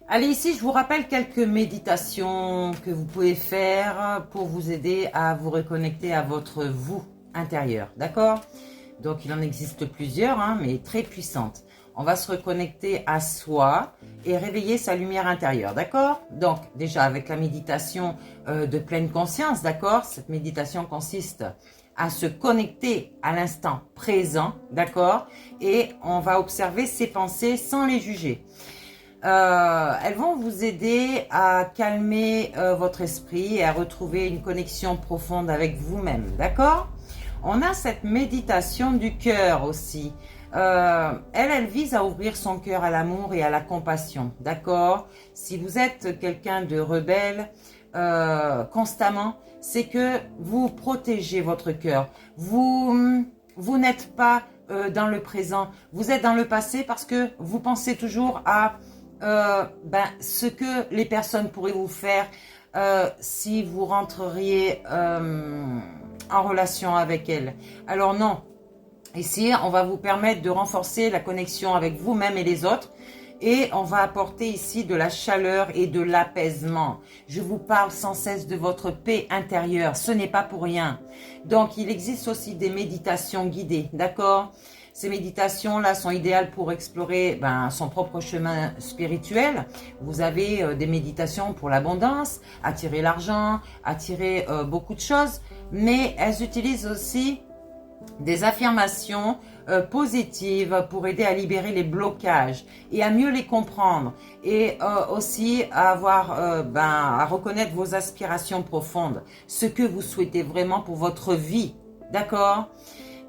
Allez, ici, je vous rappelle quelques méditations que vous pouvez faire pour vous aider à vous reconnecter à votre vous intérieur, d'accord? Donc, il en existe plusieurs, hein, mais très puissantes. On va se reconnecter à soi et réveiller sa lumière intérieure, d'accord? Donc, déjà, avec la méditation de pleine conscience, d'accord? Cette méditation consiste à se connecter à l'instant présent, d'accord? Et on va observer ses pensées sans les juger. Elles vont vous aider à calmer votre esprit et à retrouver une connexion profonde avec vous-même, d'accord? On a cette méditation du cœur aussi. Elle vise à ouvrir son cœur à l'amour et à la compassion, d'accord? Si vous êtes quelqu'un de rebelle constamment, c'est que vous protégez votre cœur. Vous n'êtes pas dans le présent, vous êtes dans le passé parce que vous pensez toujours à ce que les personnes pourraient vous faire si vous rentreriez en relation avec elles. Alors non, ici on va vous permettre de renforcer la connexion avec vous-même et les autres et on va apporter ici de la chaleur et de l'apaisement. Je vous parle sans cesse de votre paix intérieure, ce n'est pas pour rien. Donc il existe aussi des méditations guidées, d'accord ? Ces méditations-là sont idéales pour explorer son propre chemin spirituel. Vous avez des méditations pour l'abondance, attirer l'argent, attirer beaucoup de choses, mais elles utilisent aussi des affirmations positives pour aider à libérer les blocages et à mieux les comprendre et aussi à à reconnaître vos aspirations profondes, ce que vous souhaitez vraiment pour votre vie, d'accord ?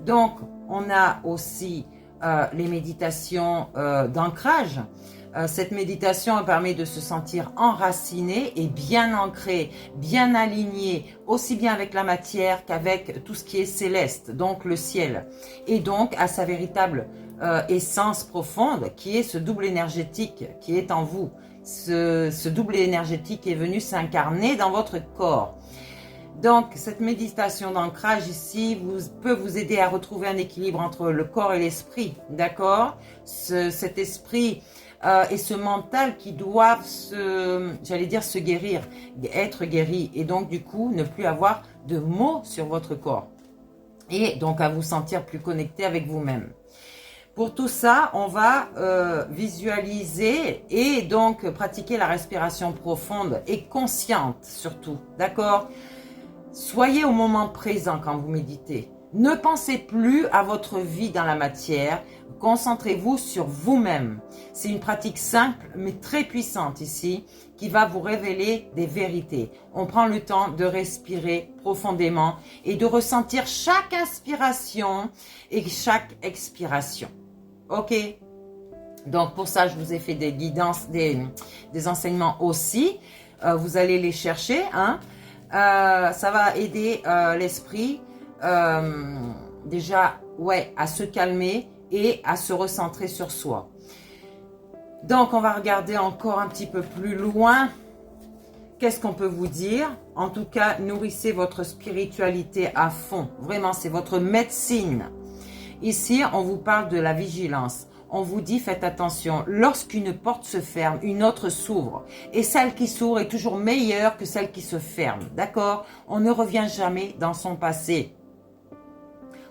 Donc, on a aussi les méditations d'ancrage. Cette méditation permet de se sentir enraciné et bien ancré, bien aligné, aussi bien avec la matière qu'avec tout ce qui est céleste, donc le ciel. Et donc à sa véritable essence profonde, qui est ce double énergétique qui est en vous. Ce double énergétique est venu s'incarner dans votre corps. Donc, cette méditation d'ancrage ici peut vous aider à retrouver un équilibre entre le corps et l'esprit, d'accord? Cet esprit et ce mental qui doivent se guérir, être guéris et donc du coup ne plus avoir de maux sur votre corps et donc à vous sentir plus connecté avec vous-même. Pour tout ça, on va visualiser et donc pratiquer la respiration profonde et consciente surtout, d'accord? Soyez au moment présent quand vous méditez. Ne pensez plus à votre vie dans la matière. Concentrez-vous sur vous-même. C'est une pratique simple mais très puissante ici qui va vous révéler des vérités. On prend le temps de respirer profondément et de ressentir chaque inspiration et chaque expiration. Ok? Donc pour ça, je vous ai fait des guidances, des enseignements aussi. Vous allez les chercher, hein? Ça va aider l'esprit déjà à se calmer et à se recentrer sur soi. Donc on va regarder encore un petit peu plus loin. Qu'est-ce qu'on peut vous dire? En tout cas, nourrissez votre spiritualité à fond. Vraiment, c'est votre médecine. Ici, on vous parle de la vigilance. On vous dit, faites attention, lorsqu'une porte se ferme, une autre s'ouvre. Et celle qui s'ouvre est toujours meilleure que celle qui se ferme. D'accord? On ne revient jamais dans son passé.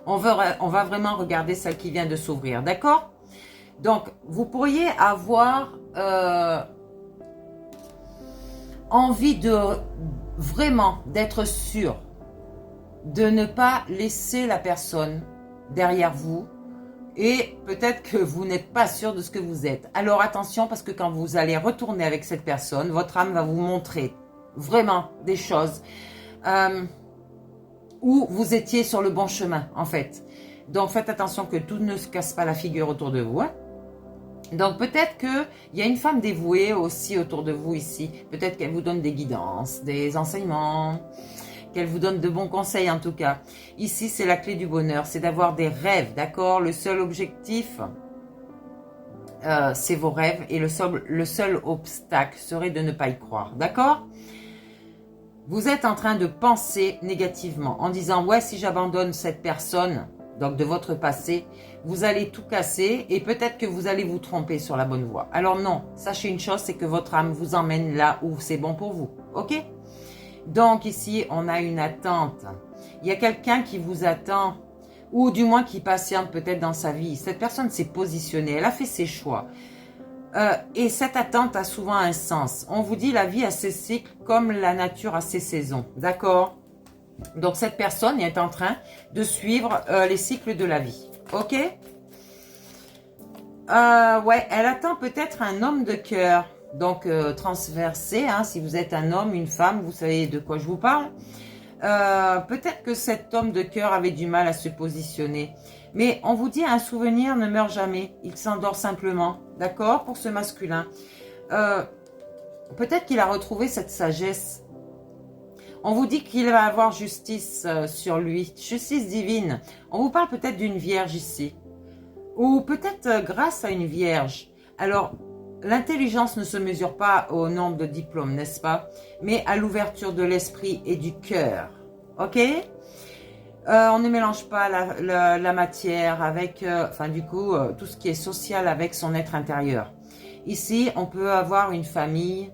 On va vraiment regarder celle qui vient de s'ouvrir. D'accord? Donc, vous pourriez avoir envie de vraiment d'être sûr de ne pas laisser la personne derrière vous. Et peut-être que vous n'êtes pas sûr de ce que vous êtes. Alors attention, parce que quand vous allez retourner avec cette personne, votre âme va vous montrer vraiment des choses où vous étiez sur le bon chemin, en fait. Donc faites attention que tout ne se casse pas la figure autour de vous. Hein. Donc peut-être qu'il y a une femme dévouée aussi autour de vous ici. Peut-être qu'elle vous donne des guidances, des enseignements, qu'elle vous donne de bons conseils en tout cas. Ici, c'est la clé du bonheur, c'est d'avoir des rêves, d'accord? Le seul objectif, c'est vos rêves et le seul obstacle serait de ne pas y croire, d'accord? Vous êtes en train de penser négativement en disant « Ouais, si j'abandonne cette personne, donc de votre passé, vous allez tout casser et peut-être que vous allez vous tromper sur la bonne voie. Alors non, sachez une chose, c'est que votre âme vous emmène là où c'est bon pour vous, ok? Donc ici, on a une attente. Il y a quelqu'un qui vous attend, ou du moins qui patiente peut-être dans sa vie. Cette personne s'est positionnée, elle a fait ses choix. Et cette attente a souvent un sens. On vous dit la vie a ses cycles comme la nature a ses saisons, d'accord? Donc cette personne est en train de suivre les cycles de la vie, ok? Ouais, elle attend peut-être un homme de cœur, donc transversé, hein, si vous êtes un homme, une femme, vous savez de quoi je vous parle. Peut-être que cet homme de cœur avait du mal à se positionner. Mais on vous dit, un souvenir ne meurt jamais. Il s'endort simplement. D'accord? Pour ce masculin. Peut-être qu'il a retrouvé cette sagesse. On vous dit qu'il va avoir justice sur lui. Justice divine. On vous parle peut-être d'une vierge ici. Ou peut-être grâce à une vierge. Alors, l'intelligence ne se mesure pas au nombre de diplômes, n'est-ce pas? Mais à l'ouverture de l'esprit et du cœur. Ok? On ne mélange pas la matière avec, tout ce qui est social avec son être intérieur. Ici, on peut avoir une famille.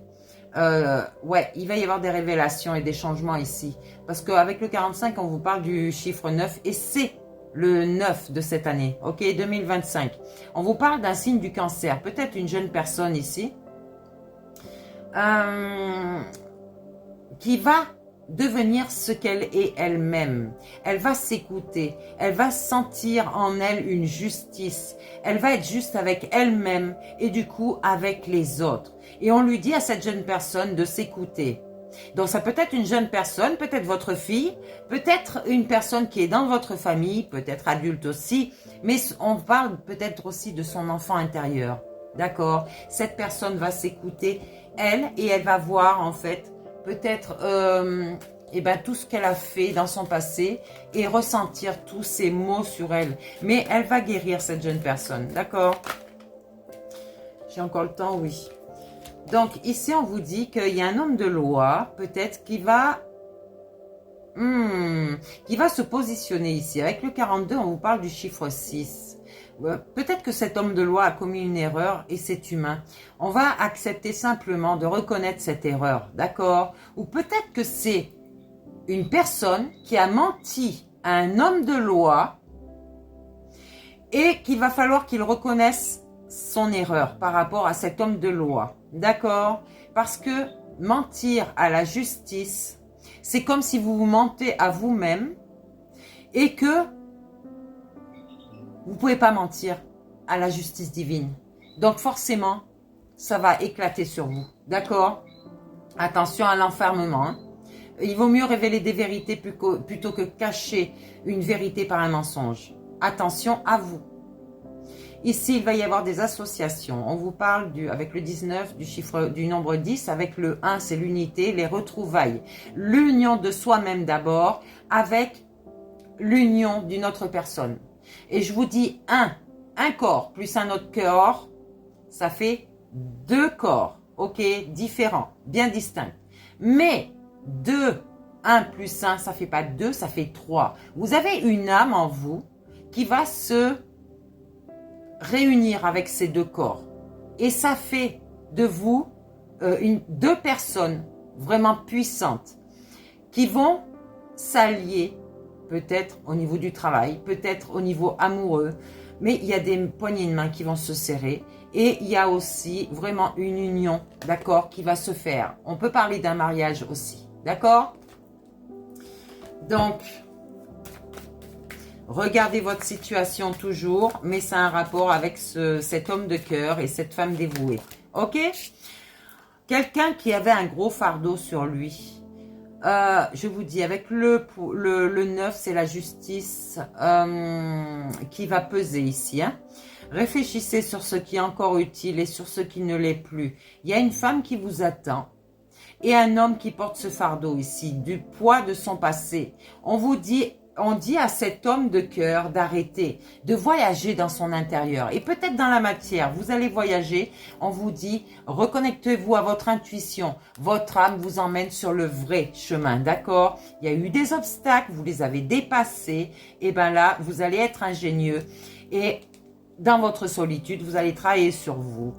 Ouais, il va y avoir des révélations et des changements ici. Parce qu'avec le 45, on vous parle du chiffre 9 et c'est le 9 de cette année, ok, 2025. On vous parle d'un signe du cancer, peut-être une jeune personne ici, qui va devenir ce qu'elle est elle-même. Elle va s'écouter, elle va sentir en elle une justice, elle va être juste avec elle-même et du coup avec les autres. Et on lui dit à cette jeune personne de s'écouter. Donc ça peut être une jeune personne, peut-être votre fille, peut-être une personne qui est dans votre famille, peut-être adulte aussi, mais on parle peut-être aussi de son enfant intérieur. D'accord? Cette personne va s'écouter, elle, et elle va voir en fait peut-être tout ce qu'elle a fait dans son passé et ressentir tous ces mots sur elle. Mais elle va guérir cette jeune personne, d'accord? J'ai encore le temps, oui. Donc ici, on vous dit qu'il y a un homme de loi, peut-être, qui va se positionner ici. Avec le 42, on vous parle du chiffre 6. Peut-être que cet homme de loi a commis une erreur et c'est humain. On va accepter simplement de reconnaître cette erreur, d'accord? Ou peut-être que c'est une personne qui a menti à un homme de loi et qu'il va falloir qu'il reconnaisse son erreur par rapport à cet homme de loi, d'accord? Parce que mentir à la justice, c'est comme si vous vous mentez à vous-même et que vous ne pouvez pas mentir à la justice divine. Donc forcément, ça va éclater sur vous. D'accord? Attention à l'enfermement. Hein. Il vaut mieux révéler des vérités plutôt que cacher une vérité par un mensonge. Attention à vous. Ici, il va y avoir des associations. On vous parle avec le 19, du nombre 10. Avec le 1, c'est l'unité, les retrouvailles. L'union de soi-même d'abord avec l'union d'une autre personne. Et je vous dis un corps plus un autre corps, ça fait 2 corps, ok, différents, bien distincts. Mais 1 plus 1, ça fait pas 2, ça fait 3. Vous avez une âme en vous qui va se réunir avec ces 2 corps. Et ça fait de vous 2 personnes vraiment puissantes qui vont s'allier peut-être au niveau du travail, peut-être au niveau amoureux, mais il y a des poignées de main qui vont se serrer et il y a aussi vraiment une union, d'accord, qui va se faire. On peut parler d'un mariage aussi, d'accord? Donc, regardez votre situation toujours, mais ça a un rapport avec cet homme de cœur et cette femme dévouée, ok? Quelqu'un qui avait un gros fardeau sur lui. Je vous dis, avec le 9, c'est la justice qui va peser ici. Hein. Réfléchissez sur ce qui est encore utile et sur ce qui ne l'est plus. Il y a une femme qui vous attend et un homme qui porte ce fardeau ici, du poids de son passé. On vous dit, on dit à cet homme de cœur d'arrêter, de voyager dans son intérieur. Et peut-être dans la matière, vous allez voyager, on vous dit, reconnectez-vous à votre intuition. Votre âme vous emmène sur le vrai chemin, d'accord? Il y a eu des obstacles, vous les avez dépassés, et bien là, vous allez être ingénieux. Et dans votre solitude, vous allez travailler sur vous.